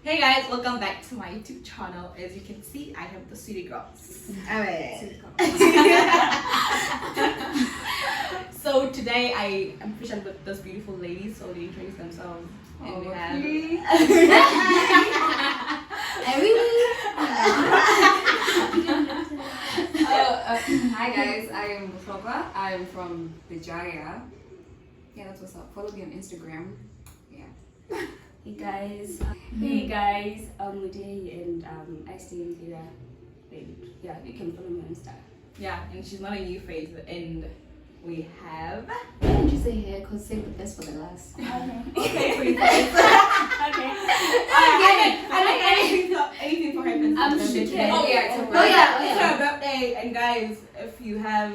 Hey guys, welcome back to my YouTube channel. As you can see, I have the city girls. Alright. So today I am featured with those beautiful ladies, so they introduce themselves. And we have Hi guys, I am Bufoka. I am from Bijaya. Yeah, that's what's up. Follow me on Instagram. Yeah. Hey guys, I'm Uday and I stay in Villa. Yeah, you can follow me on Insta. yeah, and she's not a new face, and we have Why don't you say here? Because save the best for the last. okay, pretty face. Okay. I like anything for her. I'm Shikeh. Oh yeah, it's a It's her birthday, and guys, if you have,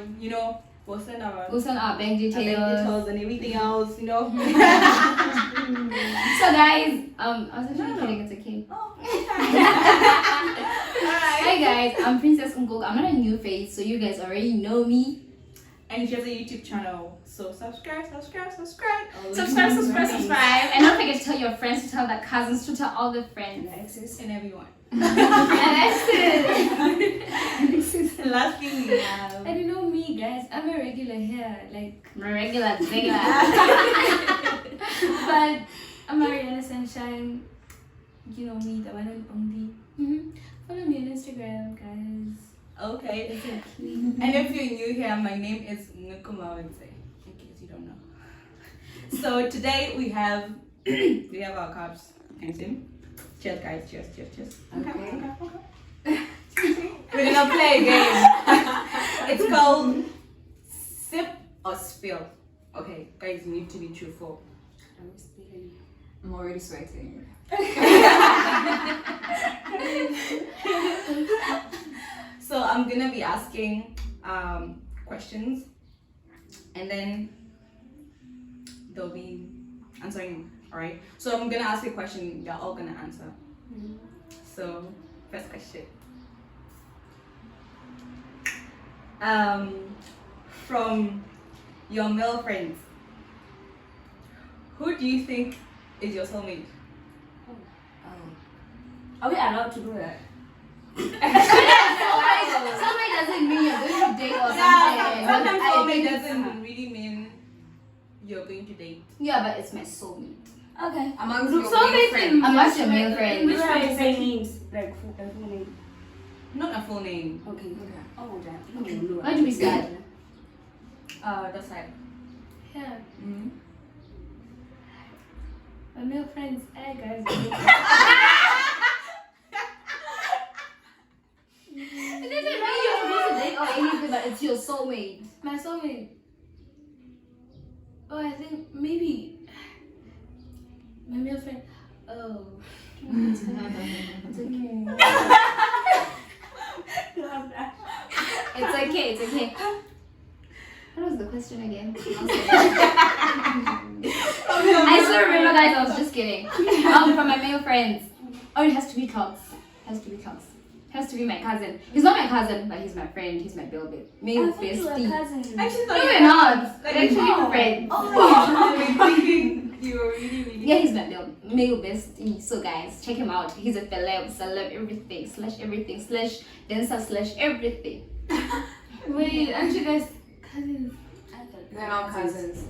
we'll send our We'll send our bank bank details. details and everything else, So guys, I was actually kidding, it's okay. Hi guys, I'm Princess Ngok. I'm not a new face, so you guys already know me. And she has a YouTube channel, so subscribe. Subscribe. And don't forget to tell your friends, to tell their cousins, to tell all the friends. and everyone. And that's it. And last thing we have. And you know me, guys, I'm a regular here, like, My regular zinger. but I'm Mariana Sunshine. You know me, the one and only. Follow me on Instagram, guys. Okay. It's okay. And if you're new here, my name is Nukumawense, in case you don't know. So today we have our cups. Can you see me? Cheers, guys. Cheers. Okay. We're gonna play a game. It's called Sip or Spill. Okay, guys, you need to be truthful. I'm already sweating. So I'm gonna be asking questions, and then they'll be answering. All right. So I'm gonna ask you a question. You're all gonna answer. So first question. From your male friends, who do you think is your soulmate? Are we allowed to do that? Soulmate doesn't mean you're going to date or Yeah, something. sometimes I soulmate think- doesn't really mean you're going to date. Yeah, but it's my soulmate. Okay. Amongst your So male friends. Amongst your male friends. Which one is say names? Like, full name. Not a full name. Okay. Okay. Oh, that. Okay. No, Why do we start? That's right. Yeah. Mm-hmm. My male friends, hey guys. It doesn't mean you're supposed to date or anything, but it's your soulmate. My soulmate. Oh, I think maybe my male friend. Oh. It's okay. It's okay. What was the question again? I still remember, guys. I was just kidding. From my male friends. Oh, it has to be Clogs. Has to be my cousin. He's not my cousin, but he's my friend. He's my male bestie. Cousins. Actually, No, we're not. Like, We're actually oh. friends. I'm thinking you were really. Yeah, he's my male bestie. So guys, check him out. He's a celeb, everything, / dancer, / everything. Wait, aren't you guys cousins? They're not cousins.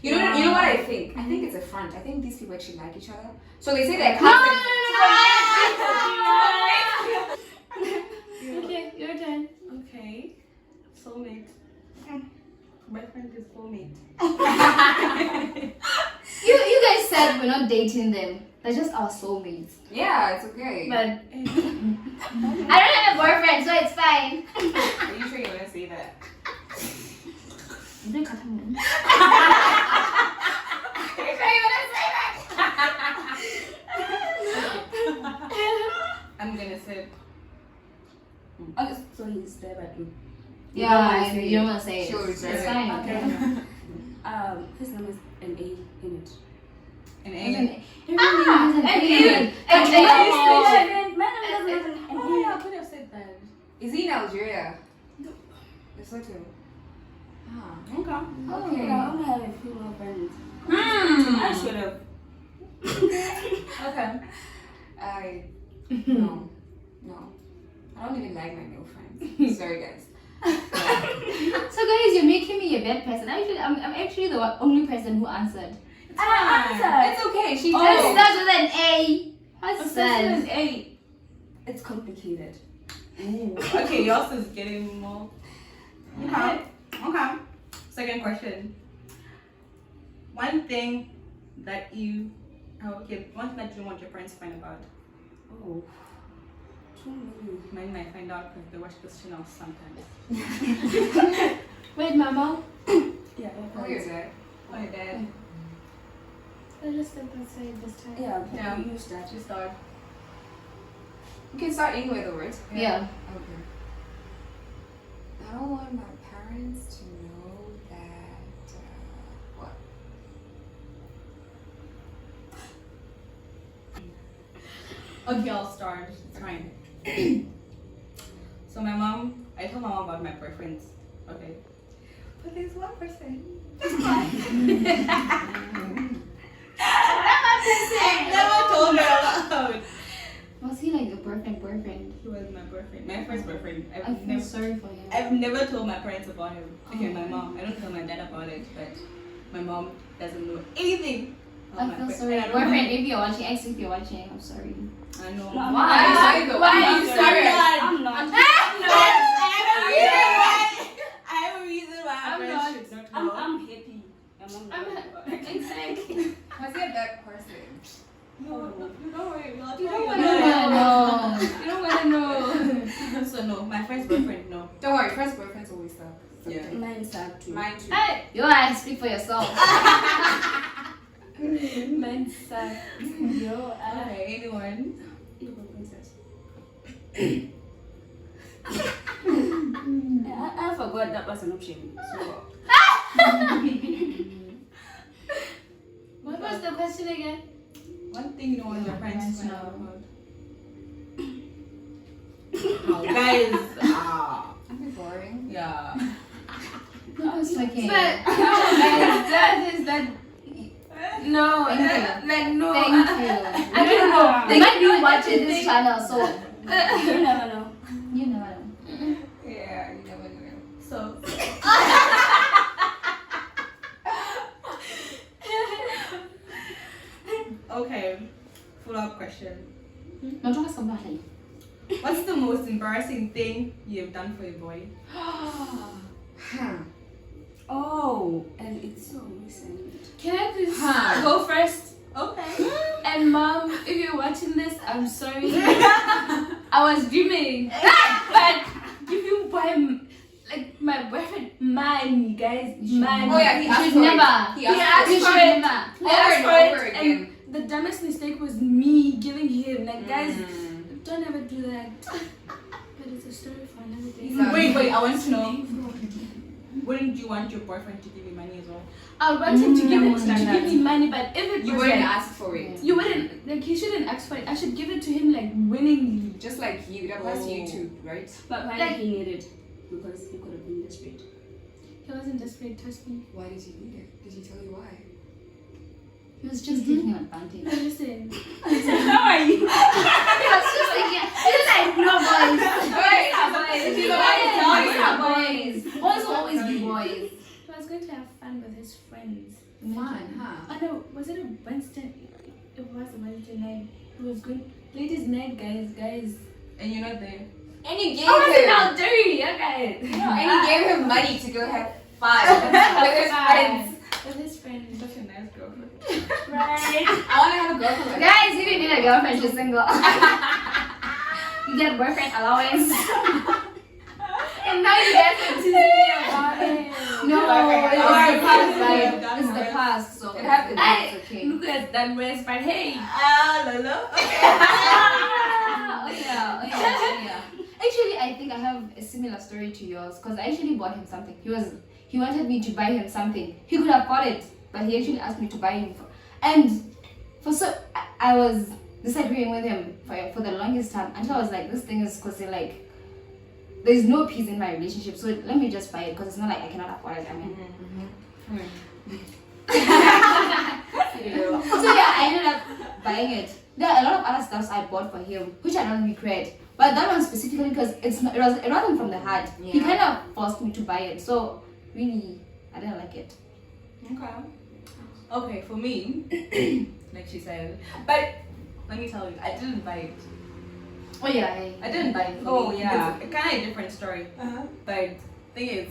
You know what I think? I think it's a front. I think these people actually like each other. So they say they're cousins. Okay, your turn. Okay. Soulmate. My friend is soulmate. You guys said we're not dating them. They're just our soulmates. Yeah, it's okay. But I don't have a boyfriend, so it's fine. Are you sure you want to say that? I'm gonna sip. Oh, so he's there, but Yeah, you don't want to say it. Sure, It's it's fine. okay. His name is an A in it. An An A. Oh yeah, I could have said that. Is he in Algeria? Lesotho. Ah. Okay. Okay. I only have a few more friends. Hmm. I should have. Okay. No. I don't even like my male friends. Sorry, guys. So guys, you're making me a bad person. I'm actually the only person who answered. It's okay. She It did. starts with an A. What's Obsessed that? with A. It's complicated. Okay, yours is getting more. Okay. Second question. One thing that you one thing that you want your parents to find about. Oh. Too many. Mine might find out because they watch this channel sometimes. Wait, Mama. Yeah. Oh, your dad. Oh, your dad. I'll just step outside this time. Yeah. You start. You start. You can start anywhere the words. Yeah. Okay. I don't want my parents to know that. What? Okay, I'll start. It's fine. So I told my mom about my boyfriends. Okay. But there's one person. That's fine. I never told her about. Was he like a boyfriend? He was my boyfriend. My first boyfriend. I feel sorry for him. I've never told my parents about him. Okay, my mom. I don't tell my dad about it, but my mom doesn't know anything about I my feel boyfriend. sorry. And I don't Boyfriend, know- if you're watching, ex, if you're watching, I'm sorry. I know. No, I'm Why? not. Why are you sorry? I'm not. I have a reason why I'm my not. parents should not know. I'm happy. Exactly. Was he a bad person? No, don't worry. We'll tell You don't you wanna about it. You don't want to know. So no, my first boyfriend, no. Don't worry, first boyfriends always suck. Yeah. Mine suck too. Mine too. Hey, you are speak for yourself. Mine suck. Yo, Okay, anyone? you go, princess. I forgot that was an option. So. What was the question again? One thing you don't want your parents to find out about. Oh, guys. Aren't they boring? Yeah. No, it's okay. But no, Thank you. like no. Thank you. I don't know. They might be watching this channel, so You never know. you never know. Yeah, you never know. So. Okay. Follow-up question. Don't somebody. What's the most embarrassing thing you've done for a boy? Oh, and it's so recent. Can I please Go first. Okay. And mom, if you're watching this, I'm sorry. I was dreaming. But if you buy like my boyfriend, mine, guys, mine. Oh yeah, he You asked should for never. it. He He asked asked You for for should it. never. I Over asked and for over it, again. and the dumbest mistake was me giving him. Like, guys, Mm. don't ever do that. But it's a story for another day. Exactly. Wait, I want to know. Wouldn't you want your boyfriend to give you money as well? I want him to give Mm, it to give me money, but if it You was wouldn't like, ask for it. you wouldn't like he shouldn't ask for it. I should give it to him like willingly. Just like you, that was you too, right? But why Like- did he need it? Because he could have been desperate. He wasn't desperate, trust me. Why did you need it? Did he tell you why? He was just taking advantage. No, listen. How are you? He was just thinking, he's like, no boys. Right. Boys. He's about to tell you. Boys are boys. Boys will always be boys. He was going to have fun with his friends. Fun, huh? Oh no, was it a Wednesday? It was a Wednesday night. He was going ladies' night, guys. And you're not there. And you gave I wasn't him. out dirty, okay. And you gave him money to go have fun with his friends. With his friends. Such a nice girlfriend. Right. I want to have a girlfriend like that. Guys, you didn't need a girlfriend, she's single. You get boyfriend allowance. And now you guys are teasing me about it. No, Boyfriend it's allowance. the past, like, You've done it's the worse. past, so It happens. it's okay. Look at that worst, but hey. Lolo. Oh yeah. Actually, I think I have a similar story to yours because I actually bought him something. He wanted me to buy him something. He could have bought it, but he actually asked me to buy him. I was disagreeing with him for the longest time until I was like, this thing is causing like, there's no peace in my relationship. So let me just buy it because it's not like I cannot afford it. I mean. So yeah, I ended up buying it. There are a lot of other stuffs I bought for him, which I don't regret. But that one specifically because it wasn't from the heart. He Yeah. kind of forced me to buy it. So really, I didn't like it. Okay, for me, like she said, but let me tell you, I didn't buy it. Oh yeah. I didn't buy it. Oh, yeah. It's kind of a different story. But thing is,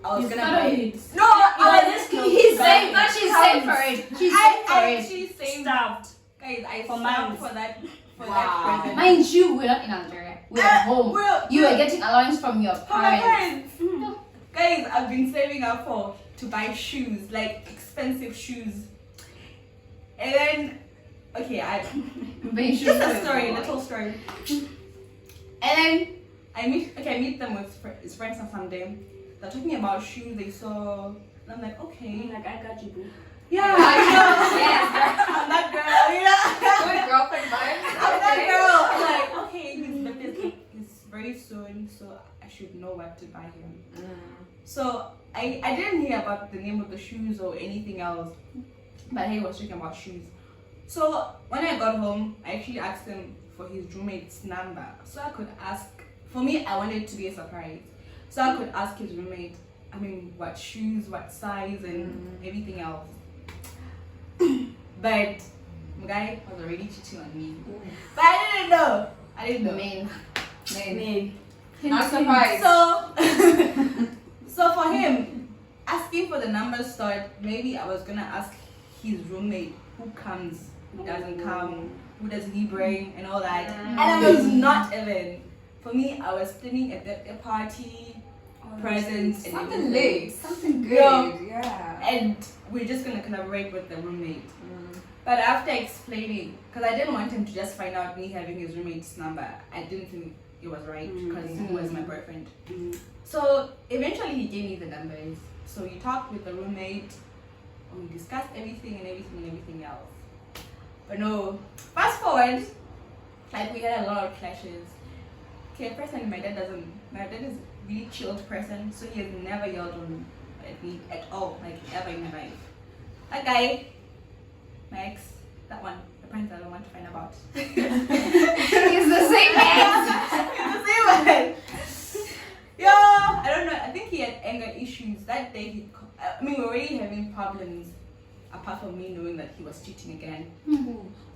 I was You gonna follow buy it. it. No, I was He's saved, but she's saved for it. She's saved for I it. actually saved. Starved. Guys, I For saved months. for that Wow. present. Mind you, we're not in Algeria. We're at home. You were getting allowance from your For my parents. parents. Guys, I've been saving up to buy shoes, like expensive shoes. And then, okay, just a story, little story. And then I meet them with his friends on Sunday. They're talking about shoes they saw. And I'm like, okay. Like, I got you, boo. Yeah, I know. Yes, I'm that girl, you know. Good girlfriend vibes. I'm that girl. I'm like, okay, his birthday is very soon, so I should know what to buy him. So I didn't hear about the name of the shoes or anything else, but he was talking about shoes. So when I got home, I actually asked him for his roommate's number, so I could ask. For me, I wanted it to be a surprise, so I could ask his roommate. I mean, what shoes, what size, and everything else. But the guy was already cheating on me. But I didn't know. Man. Not surprised. So for him, asking for the numbers thought maybe I was gonna ask his roommate who comes, who doesn't come, who does he bring, and all that. And I was not even. For me, I was planning a birthday party, presents, and Something everything. late. Something good. Yeah. And we're just gonna collaborate with the roommate. But after explaining, because I didn't want him to just find out me having his roommate's number, I didn't think it was right because he was my boyfriend. So eventually he gave me the numbers. So we talked with the roommate, we discussed everything and everything else. But no, fast forward, like we had a lot of clashes. Okay, personally, my dad is really chilled person, so he has never yelled on at me at all, like ever in my life. That guy, my ex, that one, the prince I don't want to find about. It's the same man. It's the same one. Yeah, I don't know. I think he had anger issues that day. We were already having problems. Apart from me knowing that he was cheating again.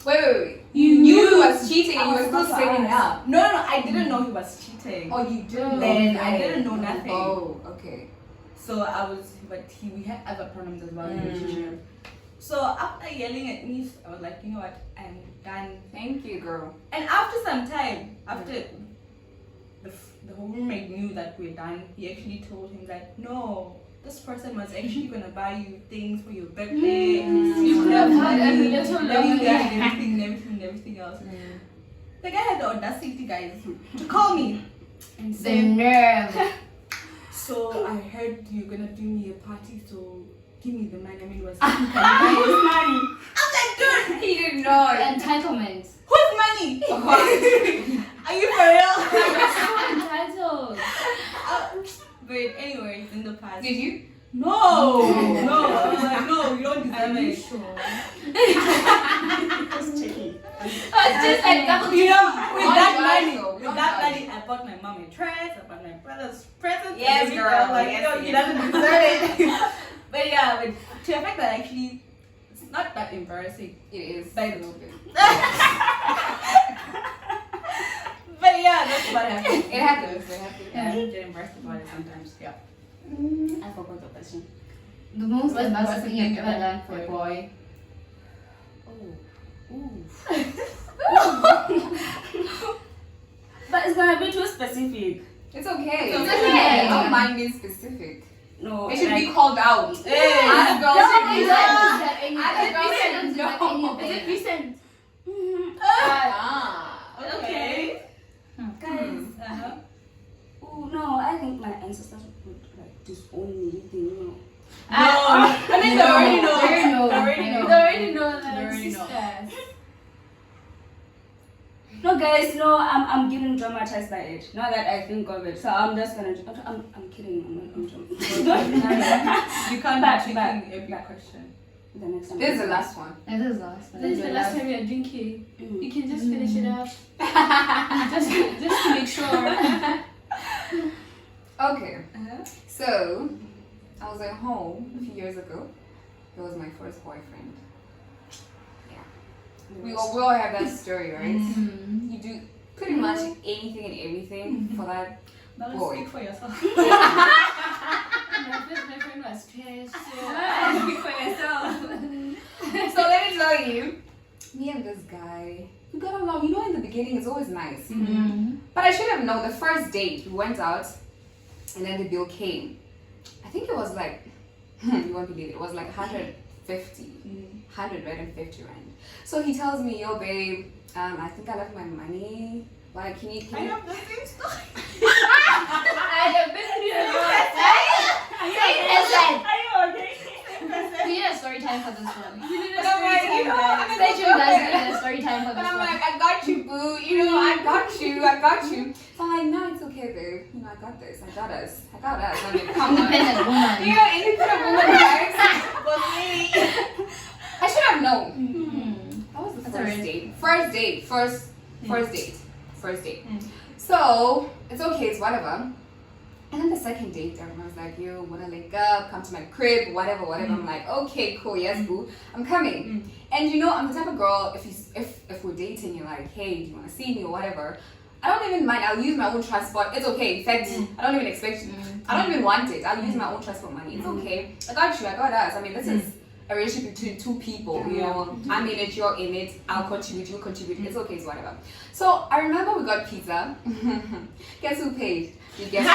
Wait. You knew he was cheating and you were still saving up. No, I didn't know he was cheating. Oh, you didn't Then know. I didn't know nothing. Oh, okay. So we had other problems as well in the relationship. So after yelling at me, I was like, you know what, I'm done. Thank you, girl. And after some time, after the whole roommate knew that we're done, he actually told him that no, this person was actually gonna buy you things for your birthday. You could have had a little longer. everything else. The guy had the audacity, guys, to call me and The say, nerve. so I heard you're gonna do me a party, so give me the money. I mean, it was money. I'm like, dude, He didn't know. Entitlement. whose money? Are you for real? Entitled. But anyway, in the past. Did you? No. I was like, no, you don't deserve it. Just checking. It's just like double. You know, with Don't that judge, money, though. with Don't that judge. money, I bought my mom a dress, I bought my brother's presents. Yes, and girl, I was like, yes, yo, he yes. doesn't deserve it. But yeah, but to the fact that actually, it's not that embarrassing. It is. But- A little bit. But yeah, that's what happened. It happens. Yeah, I get embarrassed about it sometimes. Yeah. I forgot the question. The most What's embarrassing the thing you've thing ever done about for a a boy. But it's gonna be too specific. It's okay. It's okay. I don't mind being specific. No, It should like, be called out. Hey. Other girls Don't should be deserve like, anything. Other girls Don't should deserve know. Is it anything. recent? Ah. Okay. guys. Uh-huh. Oh no, I think my ancestors would like disown me if they knew. No, I mean, they already know. They know. They already They know. They already know They that already know. sisters. No, guys, no, I'm getting traumatized by it. Now that I think of it, so I'm just gonna. I'm kidding. I'm joking. You can't Back, be back, taking every back. question. The next time. This is the last one. And this is the last one. This is the last time you're drinking. Mm. You can just finish it up. just to make sure. Okay. So, I was at home a few years ago. It was my first boyfriend. Yeah. We all have that story, right? Mm-hmm. You do pretty much anything and everything for that Now boy. speak for yourself. My first boyfriend was trash. Speak for yourself. So let me tell you, me and this guy, we got along. You know, in the beginning, it's always nice. Mm-hmm. But I should have known the first date, we went out, and then the bill came. I think it was like, you won't believe it, it was like 150 rand. So he tells me, yo babe, I think I left my money. Like, can you I have the same story. Are you okay? We need a story time for this one. But I'm like, you know, I'm Stay tuned, guys. We need a story time for But this I'm one. like, I got you, boo. You know, I got you. So I'm like, no, it's okay, babe. You know, I got this. I got us. I mean, come on. Independent woman. You know, independent woman, guys. But me. I should have known. Mm. That was the That's first alright. date. First date. So, it's okay, it's whatever. And then the second date, everyone was like, yo, wanna link up, come to my crib, whatever. I'm like, okay, cool, yes, boo, I'm coming. And you know, I'm the type of girl, if we're dating, you're like, hey, do you wanna see me or whatever, I don't even mind, I'll use my own transport, it's okay. In fact, I don't even expect you, I don't even want it, I'll use my own transport money, it's okay. I got you, I got us. I mean, this is a relationship between two people, you know, I'm in it, you're in it, I'll contribute, you contribute, it's okay, it's whatever. So I remember we got pizza. Guess who paid? You guessed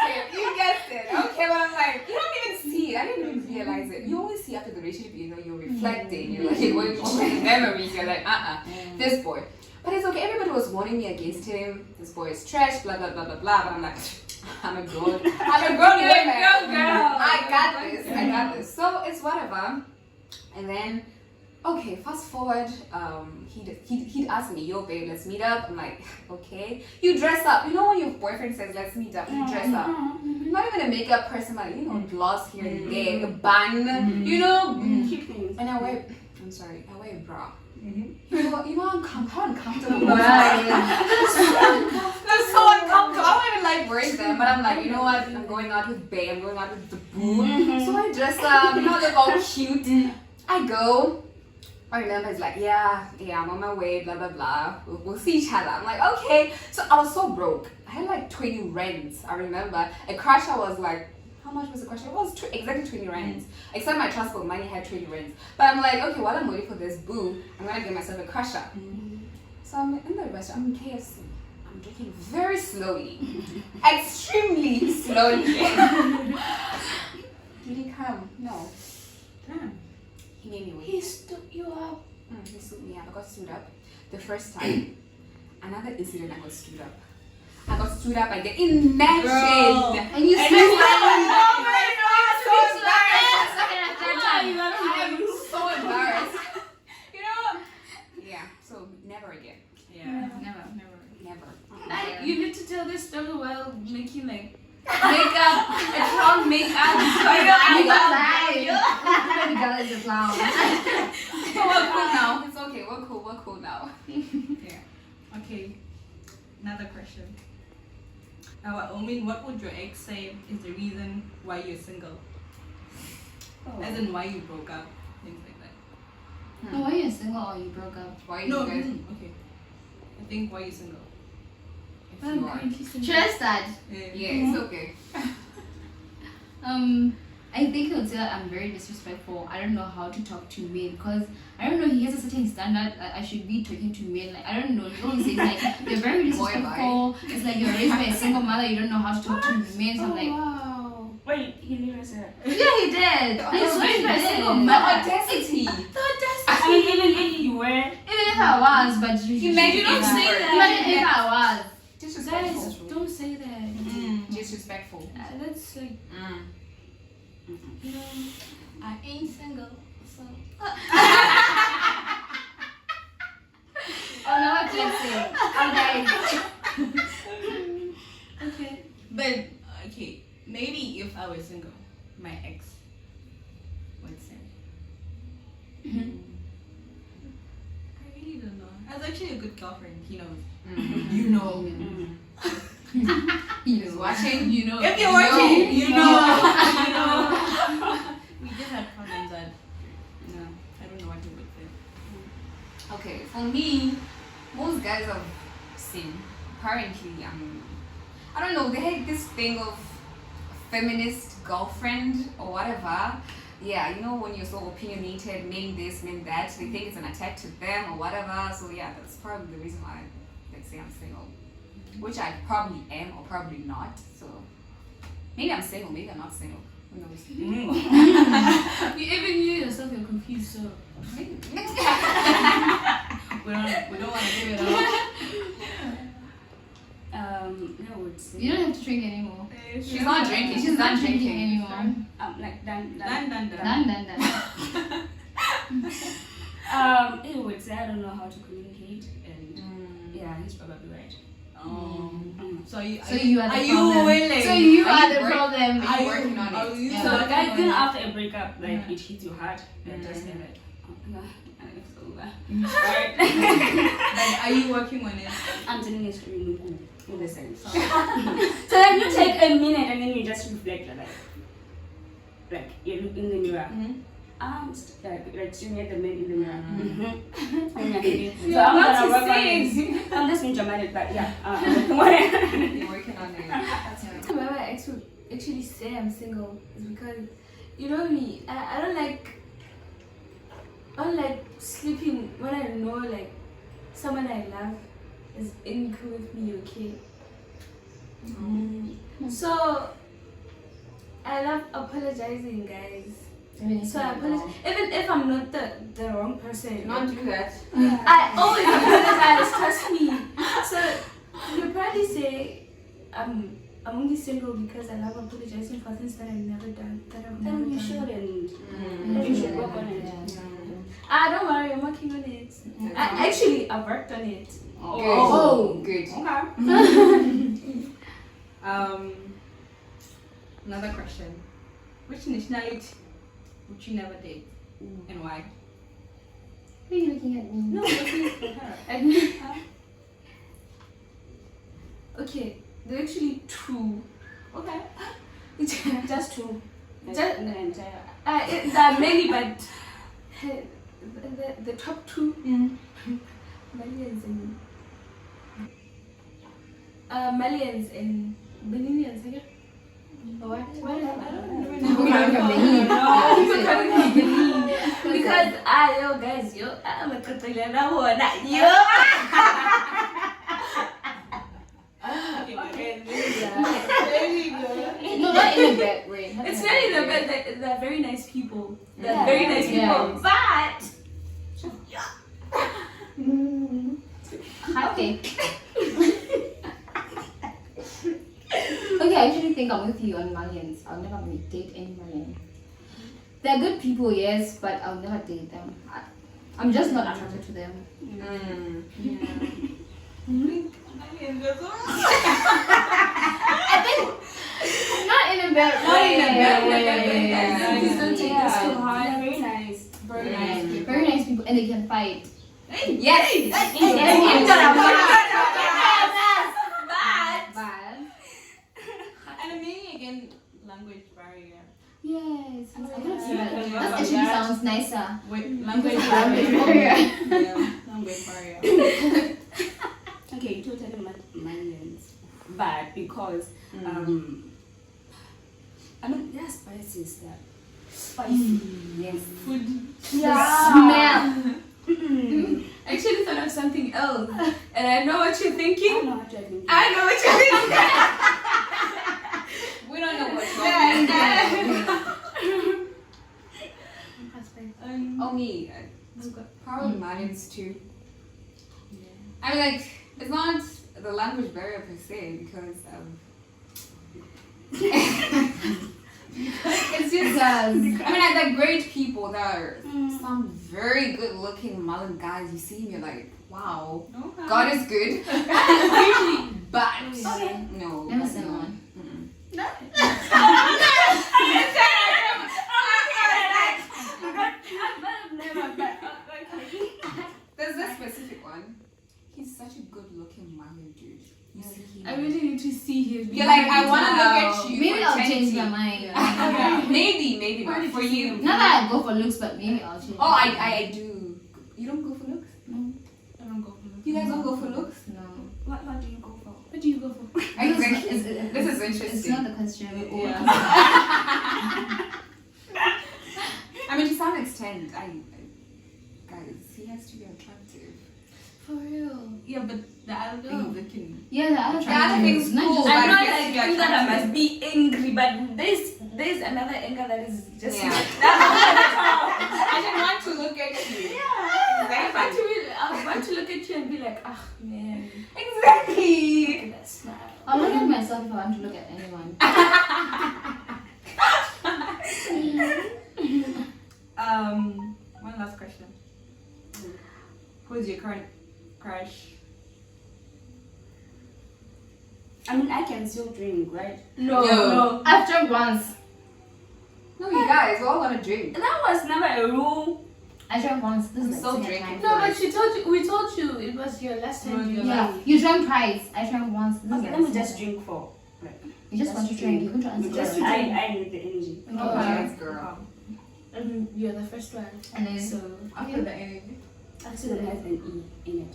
it. You guessed it. Okay, but I'm like, you don't even see it. I didn't even realize it. You only see after the relationship, you know, you're reflecting, you're like, you're going over the memories, you're like, this boy. But it's okay, everybody was warning me against him. This boy is trash, blah, blah, blah, blah, blah. But I'm like, I'm a grown woman. I got this. So it's whatever. And then, okay, fast forward, he'd ask me, yo babe, let's meet up. I'm like, okay. You dress up. You know when your boyfriend says, let's meet up, you dress up. Not even a makeup person, but you know, gloss here and there, a bun, you know. And I wear a bra. You know, how uncomfortable. Right. That's so uncomfortable. I don't even like wearing them, but I'm like, you know what? I'm going out with bae, I'm going out with the boo. So I dress up, you know, look all cute. I go. I remember it's like, yeah, I'm on my way, blah, blah, blah. We'll see each other. I'm like, okay. So I was so broke. I had like 20 rands, I remember. A crusher was like, how much was the crusher? It was exactly 20 rands. Except my transport money had 20 rands. But I'm like, okay, while I'm waiting for this boo, I'm gonna get myself a crusher. So I'm in the restaurant, I'm in KFC. I'm drinking very slowly. Extremely slowly. Did he come? No. Damn. He made me wait. He stood you up. He stood me up. I got stood up the first time. Another incident, I got stood up. I get imagine. And you And still you like, I am so embarrassed. You know? Yeah. So never again. Yeah. Never. You need to tell this story while making like makeup, a clown makeup. you got live. Baby girl is a clown. So we're cool now. It's okay. We're cool now. Yeah. Okay. Another question. I mean, what would your ex say is the reason why you're single? As in why you broke up, things like that. No, why are you single or you broke up? Why No, you guys? okay. I think why you're single. If you are. Should I start? Yeah, it's okay. I think he would say that I'm very disrespectful. I don't know how to talk to men because I don't know, he has a certain standard that I should be talking to men. Like, I don't know. He always says like you're very disrespectful. It's like you're raised by a single mother, you don't know how to talk to men. So I'm like, Wow. Wait, he never said that. yeah, he did. He's raised by a single The mother. audacity. I mean, even if you were. Even if I was, but you Imagine don't if say you were. that. Imagine if I was. Guys, Disrespectful. don't say that. Disrespectful. That's like, you know, I ain't single, so. Oh no, I'm flexing. Okay. Okay. But okay, maybe if I was single, I really don't know. I was actually a good girlfriend. He knows. You know. He's watching. You know. If you're watching, you know. You know. We just had problems that, no, I don't know what he would say. Okay, for me, most guys I've seen, apparently, I don't know, they had this thing of feminist girlfriend or whatever. Yeah, you know, when you're so opinionated, men this, men that, they think it's an attack to them or whatever. So yeah, that's probably the reason why they say I'm single. Which I probably am or probably not. So maybe I'm single, maybe I'm not single. Who knows? Even you yourself, you're confused. So We don't want to give it up. I would say. You don't have to drink anymore. She's not drinking. She's not drinking anymore. Like done. Done. Done. I would say I don't know how to communicate, and yeah, he's probably right. So you So you are the are problem. you willing? So you Are are you the work- problem. Are you working on Are it? you Yeah. So working guys, on then it? after a breakup, like it hits you hard, and just say like, oh, no, it's over. Right? Like, are you working on it? I'm telling you straight, in the sense. So then you take a minute and then you just reflect, like you look in the mirror. Like staring at the man in the mirror. And you're thinking, so I'm gonna work on this. I'm just being dramatic, but yeah. You're working on it. That's right. why my ex would actually say I'm single is because, you know me, I don't like sleeping when I know like someone I love is in cool with me, okay? So I love apologizing, guys. So I apologize, even if I'm not the wrong person. Not do that. I always apologize, trust me. So you'll probably say I'm only single because I love apologizing for things that I've never done. Then you should, and then you should work on it. Don't worry, I'm working on it. I've worked on it. Good. Okay. Another question. Which nationality would you never date? And why? Why are you looking at me? No, looking for her. Okay, there are actually two. Okay. Just two. Like, Just- in the entire. There are many, but the top two. Malians and Beninians, I guess. What? I don't know. No. Because guys, I'm a Catalana one. No, not in a bad way. It's very the bad. They're very nice people. They're Yeah. very nice Yeah. people, but Hot take. Okay, I actually think I'm with you on Malians. I'll never date any Malian. They're good people, yes, but I'll never date them. I'm just not attracted to them. I think not in a bad way. please don't take this too hard. They're very nice. Very nice people. Very nice people, and they can fight. Yes. But And maybe again, language barrier. yes, I don't see Yeah. that. That actually sounds nicer. Wait, language Language barrier. barrier. Yeah, language barrier. Okay, you totally Malians. But because, I mean, their spices that spicy. Yes. Food. Smell. I actually thought of something else, and I know what you're I thinking. know what you're thinking. I know what you're thinking. We don't know what's Oh, me. Probably Malians too. I mean, like, it's not the language barrier per se because it's just I mean, like, they're great people. There are some very good-looking Malin guys. You see him, you're like, wow, Okay. God is good. But no, Never seen one. I've never I really need to see him. You're like, I want to look at you. Maybe for I'll change eternity. my mind. Yeah. Maybe Where not did for you see you. him? Not that I go for looks, but maybe I'll change. Oh, I do. You don't go for looks? No. I don't go for looks. You guys don't go for looks? No. What do you go for? What do you go for? Exactly. This is It's interesting. not the question. Yeah. I mean, to some extent, guys, he has to be attractive. For real. Yeah, but the other thing looking. Yeah, the other thing's things, not cool, just but I'm not it gets like to be that I attractive. must be angry, but there's another anger that is just Yeah. I didn't want to look at you. I want to look at you and be like, ah, man. Exactly. Look at that smile. I'll look at myself if I want to look at anyone. One last question. Who's your current crush? I mean, I can still drink, right? No. I've drank once. No, you guys, we all want to drink. That was never a rule. I drank once. This I'm is the still second drinking. time. No, but we told you it was your last time. No, Yeah, you drank twice. I drank once. This is Okay, the let me second just time. drink for. Like, You just want to drink. You want to answer. just first. I need the energy. Oh, yes, girl. And you're the first one. And then So, After the energy. Accident has an E in it.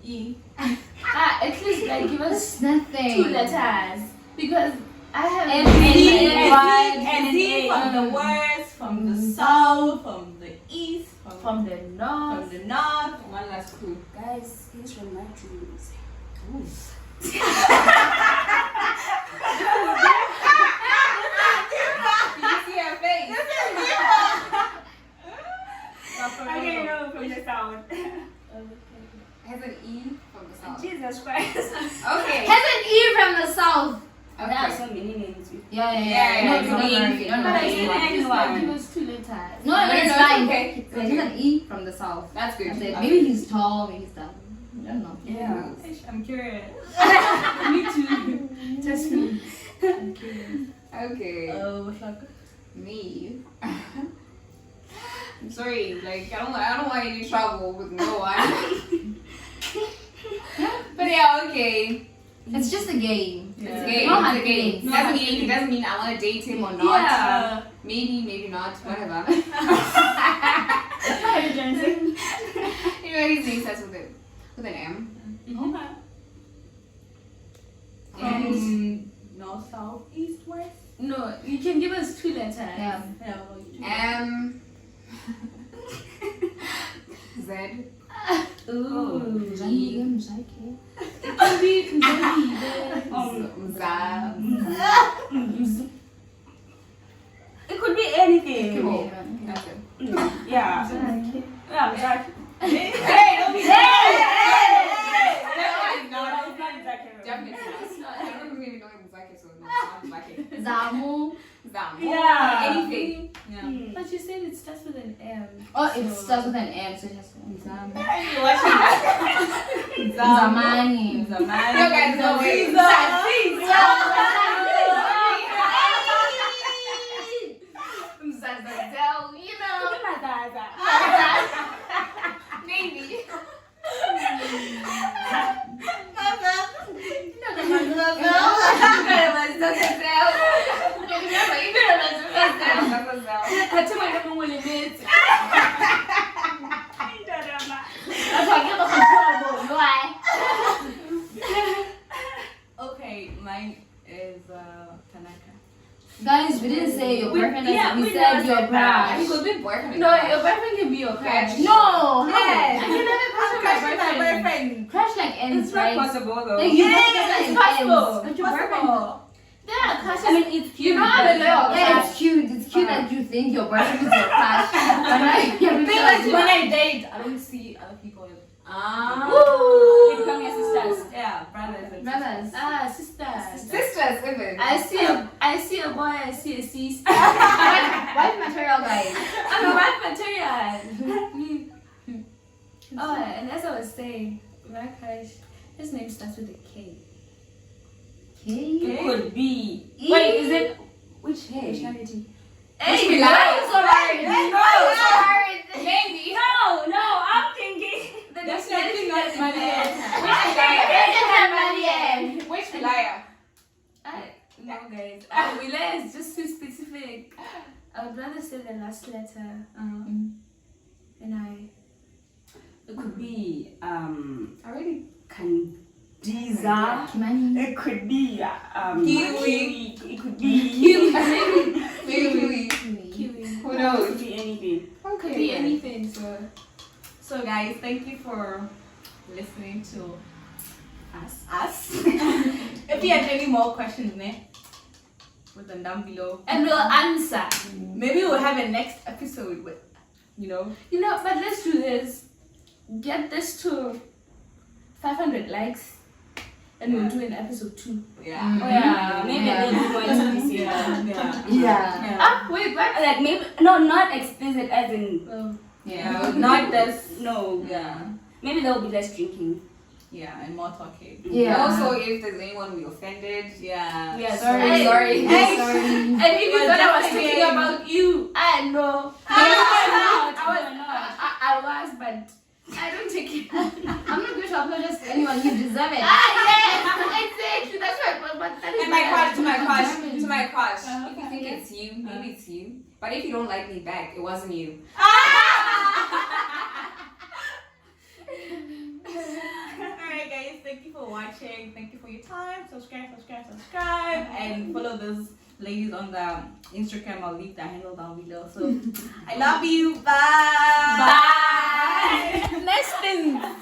E. at least like give us It's nothing. 2 letters. Because I have And Z, and Z from the words, from the south, from the east, from the north. from the north. One last clue. Guys, here's from my dreams. Did you see her face? Okay, no, from the sound. Has an E from the south. Jesus Christ. Okay. Has an E from the south. There are Okay. so many names. Yeah. Yeah, No, it's don't an E. worry. Don't But I worry. said Yeah. at least like give us 2 letters. No, No, it's it's fine. okay. There's an E from the south. That's good. I said, maybe he's tall, maybe he's dumb. I don't know. Yeah. I'm curious. Me too. Just me. Okay. Me. I'm sorry, like I don't want any trouble with no one. But yeah, okay. It's just a game. It's Yeah. a game. No It's hard a game. feelings. Doesn't mean I want to date him or not. Yeah. Maybe not. Whatever. How are you doing? Anyway, his name starts with an M. Okay. From north, south, east, west. No, you can give us 2 letters. Yeah. M. Z. Ooh. Zangi, Mzaki. It can be maybe Za. It could be anything. Cool. That's it. Yeah. Yeah, exactly. Hey, don't be Definitely not. I don't even know him Zaki, so no, it's not Zaki. Zamu. Zam. Yeah. Anything. Yeah. But you said it starts with an M. Oh, it So- starts with an M, so it has Zam. Zamani. Zamani. Zamani. You guys know it. You know. Maybe. Hatuma kama mwelemezi. Okay, mine is Tanaka. Guys, we didn't say your boyfriend. yeah, we we said never your said that. I mean, crush. could be boyfriend. No, your boyfriend can be your crush. No, Yes. how? I can never crush on my boyfriend. boyfriend. Crush like ends, It's not right? possible though. Like you Yes, like it's ends, possible. but your boyfriend. Possible. There are crushes. I mean, it's You know how to know. Yeah, it's cute. It's cute that you think your boyfriend is your crush. But like, you're The thing is, when like, I date, I don't see other people. Ah. They become your sisters. Yeah, brothers and brothers. Ah, sisters. Sisters, even. I see a boy, I see a sister. Wife material, guys. I'm a wife material. Oh, and as I was saying, my crush, his name starts with a K. It could be. E. Wait, is it which Hey. nationality? Hey, No, it's alright. Maybe. No, I'm thinking. Definitely not Marianne. Marianne. say the last letter, Um, and It could be Already. Candiza. Kimani. It could be Kiwi. It could be Maybe. Kiwi. Who it knows? could be anything. Could be anything. So guys, thank you for listening to us. If you have any more questions, put them down below. And we'll answer. Maybe we'll have a next episode with, you know. You know, but let's do this. Get this to 500 likes, and we'll do an episode 2. Yeah. Oh yeah, maybe a little bit more explicit. Yeah. Yeah. Ah, wait, what? Like maybe not explicit as in Yeah. Not this. no. Yeah. Maybe there will be less drinking. Yeah, and more talking. Yeah. Also, if there's anyone we offended, Yeah. Yeah, Sorry. Hey, sorry. Hey. Sorry. And if you Well, thought I was definitely. talking about you, I know. I was, but I don't take it. I'm not going to apologize to anyone. You deserve it. Yes, exactly. That's what. But that is And my crush, to my crush. Uh-huh. If you think it's you, maybe it's you. But if you don't like me back, it wasn't you. Alright guys, thank you for watching. Thank you for your time. Subscribe, and follow those ladies on the Instagram. I'll leave the handle down below. So I love you. Bye. Next thing.